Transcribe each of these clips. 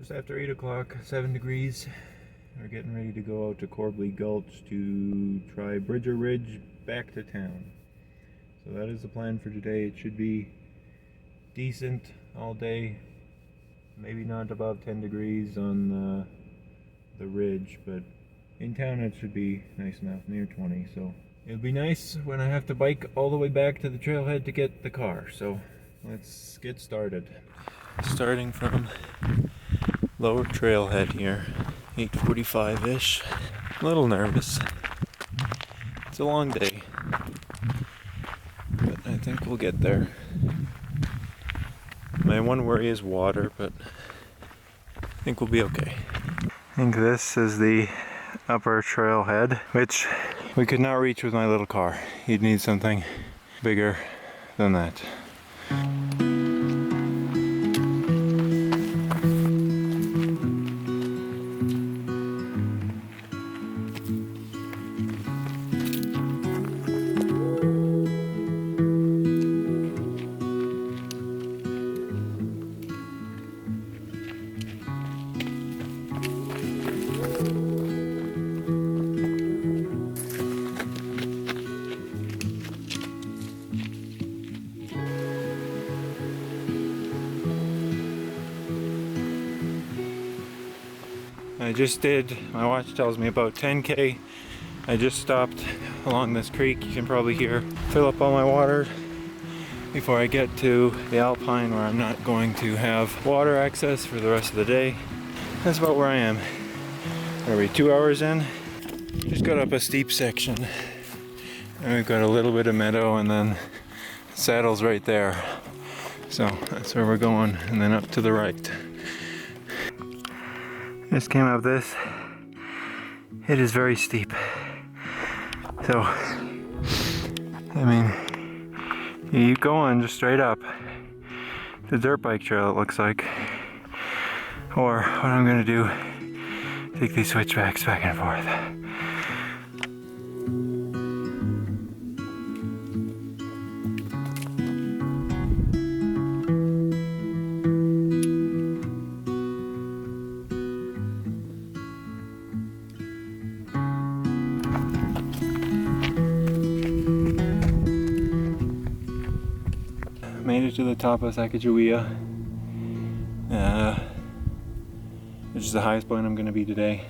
Just after 8 o'clock, 7 degrees. We're getting ready to go out to Corbly Gulch to try Bridger Ridge back to town. So that is the plan for today. It should be decent all day. Maybe not above 10 degrees on the ridge, but in town it should be nice enough, near 20. So it'll be nice when I have to bike all the way back to the trailhead to get the car. So let's get started. Starting from lower trailhead here, 8:45-ish. A little nervous. It's a long day, but I think we'll get there. My one worry is water, but I think we'll be okay. I think this is the upper trailhead, which we could not reach with my little car. You'd need something bigger than that. I just did, my watch tells me about 10K. I just stopped along this creek, you can probably hear, fill up all my water before I get to the Alpine, where I'm not going to have water access for the rest of the day. That's about where I am. Are we 2 hours in? Just got up a steep section. And we've got a little bit of meadow and then saddles right there. So that's where we're going, and then up to the right. Just came up this. It is very steep. So, I mean, you keep going just straight up. The dirt bike trail, it looks like. Or what I'm gonna do, take these switchbacks back and forth. Made it to the top of Sacagawea, which is the highest point I'm going to be today,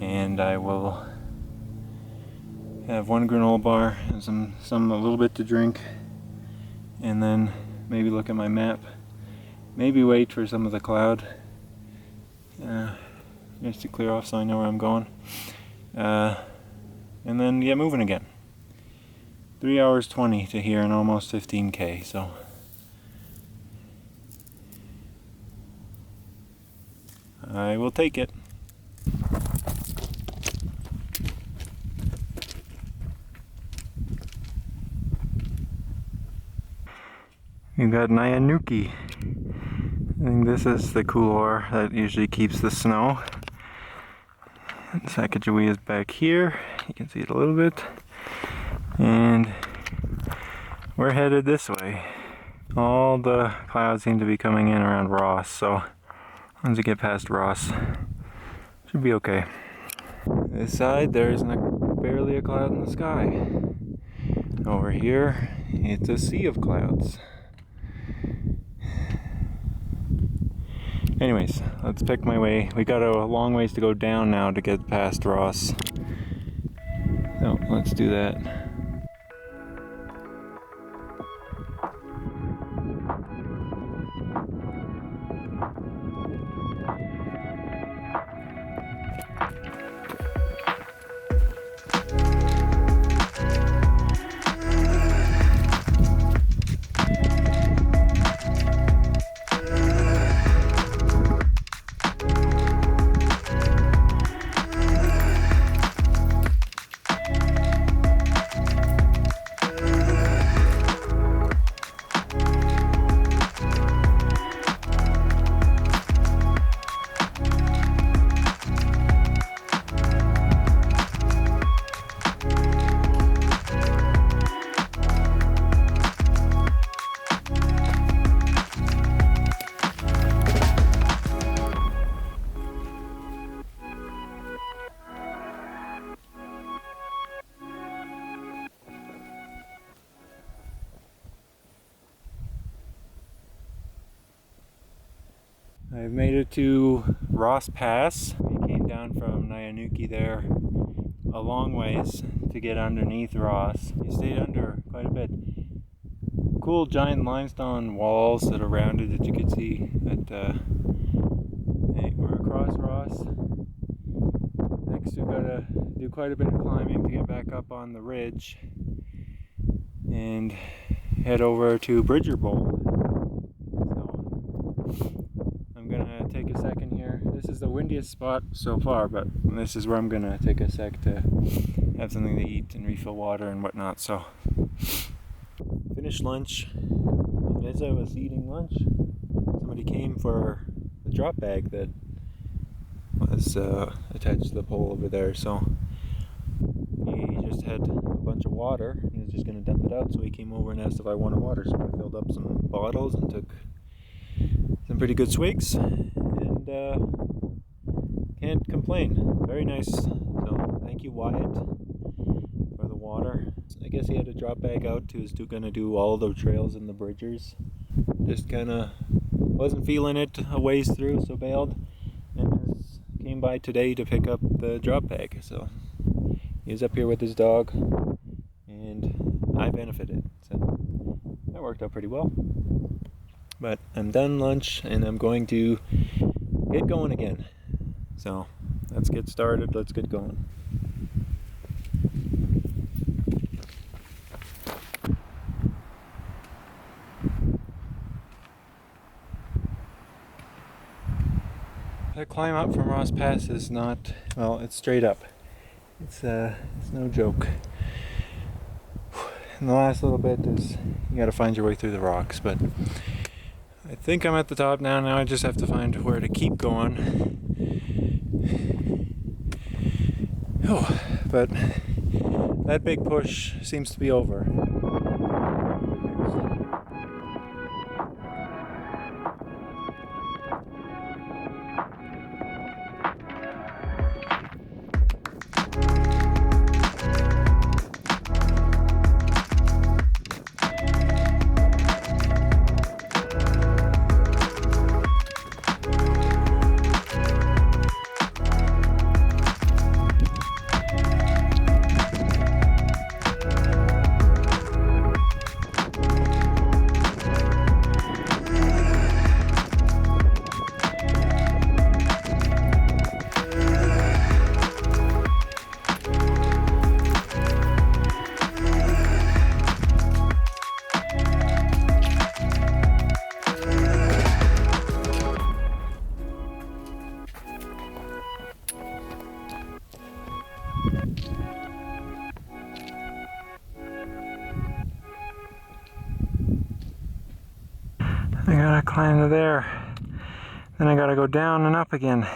and I will have one granola bar and some a little bit to drink, and then maybe look at my map, maybe wait for some of the cloud just to clear off so I know where I'm going, and then get moving again. 3 hours 20 to here and almost 15K, so I will take it. You got Nyanuki. I think this is the couloir that usually keeps the snow. And Sacagawea is back here. You can see it a little bit. And we're headed this way. All the clouds seem to be coming in around Ross, so once you get past Ross, should be okay. This side, there isn't barely a cloud in the sky. Over here, it's a sea of clouds. Anyways, let's pick my way. We got a long ways to go down now to get past Ross. So let's do that. I've made it to Ross Pass. We came down from Nyanuki there a long ways to get underneath Ross. We stayed under quite a bit. Cool giant limestone walls that are rounded that you could see. We're across Ross. Next we've got to do quite a bit of climbing to get back up on the ridge and head over to Bridger Bowl. I'm gonna take a second here. This is the windiest spot so far, but this is where I'm gonna take a sec to have something to eat and refill water and whatnot. So, finished lunch, and as I was eating lunch, somebody came for the drop bag that was attached to the pole over there. So he just had a bunch of water. He was just gonna dump it out, so he came over and asked if I wanted water. So I filled up some bottles and took some pretty good swigs, and can't complain. Very nice. So thank you, Wyatt, for the water. I guess he had a drop bag out. He was going to do all the trails in the Bridgers. Just kind of wasn't feeling it a ways through, so bailed, and came by today to pick up the drop bag. So he was up here with his dog, and I benefited. So that worked out pretty well. But I'm done lunch and I'm going to get going again. So let's get started, let's get going. The climb up from Ross Pass is not, well, it's straight up. It's no joke. And the last little bit is you gotta find your way through the rocks, but I think I'm at the top now. Now I just have to find where to keep going. Oh, but that big push seems to be over. I gotta climb to there, then I gotta go down and up again.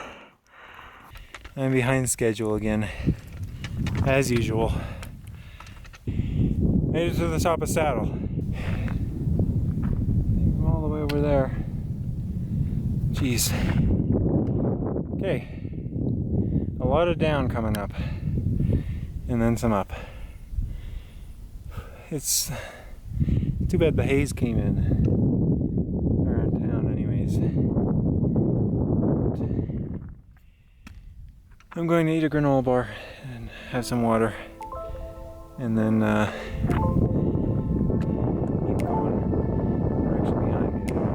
I'm behind schedule again, as usual. Made it to the top of Saddle. I'm all the way over there. Jeez. Okay, a lot of down coming up, and then some up. It's too bad the haze came in. I'm going to eat a granola bar and have some water, and then keep going. They're actually behind me there.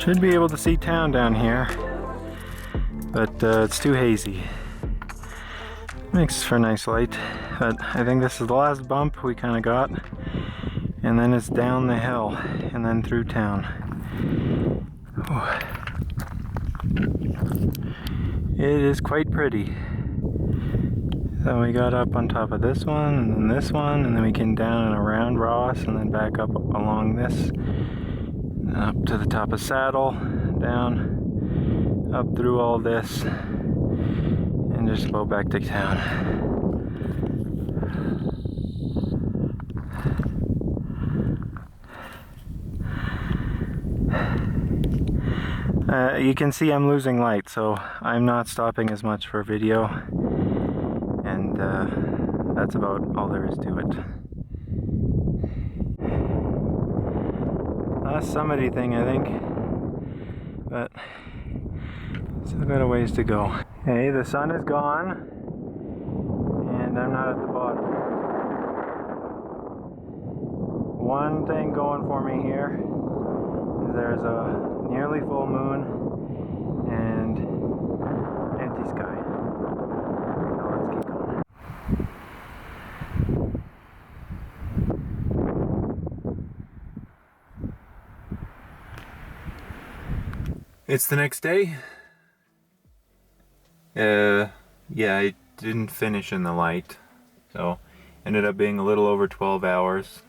Should be able to see town down here, but it's too hazy. Makes for a nice light, but I think this is the last bump we kind of got, and then it's down the hill and then through town. It is quite pretty. So we got up on top of this one, and then this one, and then we came down and around Ross, and then back up along this, up to the top of Saddle, down, up through all this, and just go back to town. You can see I'm losing light, so I'm not stopping as much for video, and that's about all there is to it. Last summity thing, I think, but still got a ways to go. Hey, the sun is gone, and I'm not at the bottom. One thing going for me here is there's a nearly full moon and empty sky. So let's keep going. It's the next day. Yeah, I didn't finish in the light, so ended up being a little over 12 hours.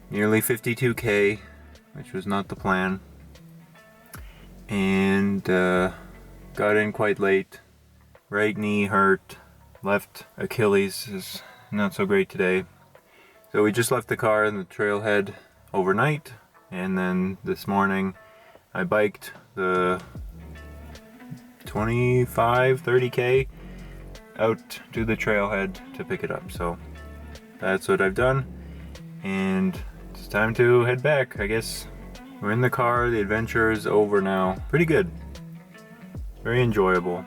Nearly 52K, which was not the plan. And got in quite late. Right knee hurt. Left Achilles is not so great today. So we just left the car in the trailhead overnight, and then this morning I biked the 25-30K out to the trailhead to pick it up. So that's what I've done, and it's time to head back, I guess. We're in the car, the adventure is over now. Pretty good. Very enjoyable.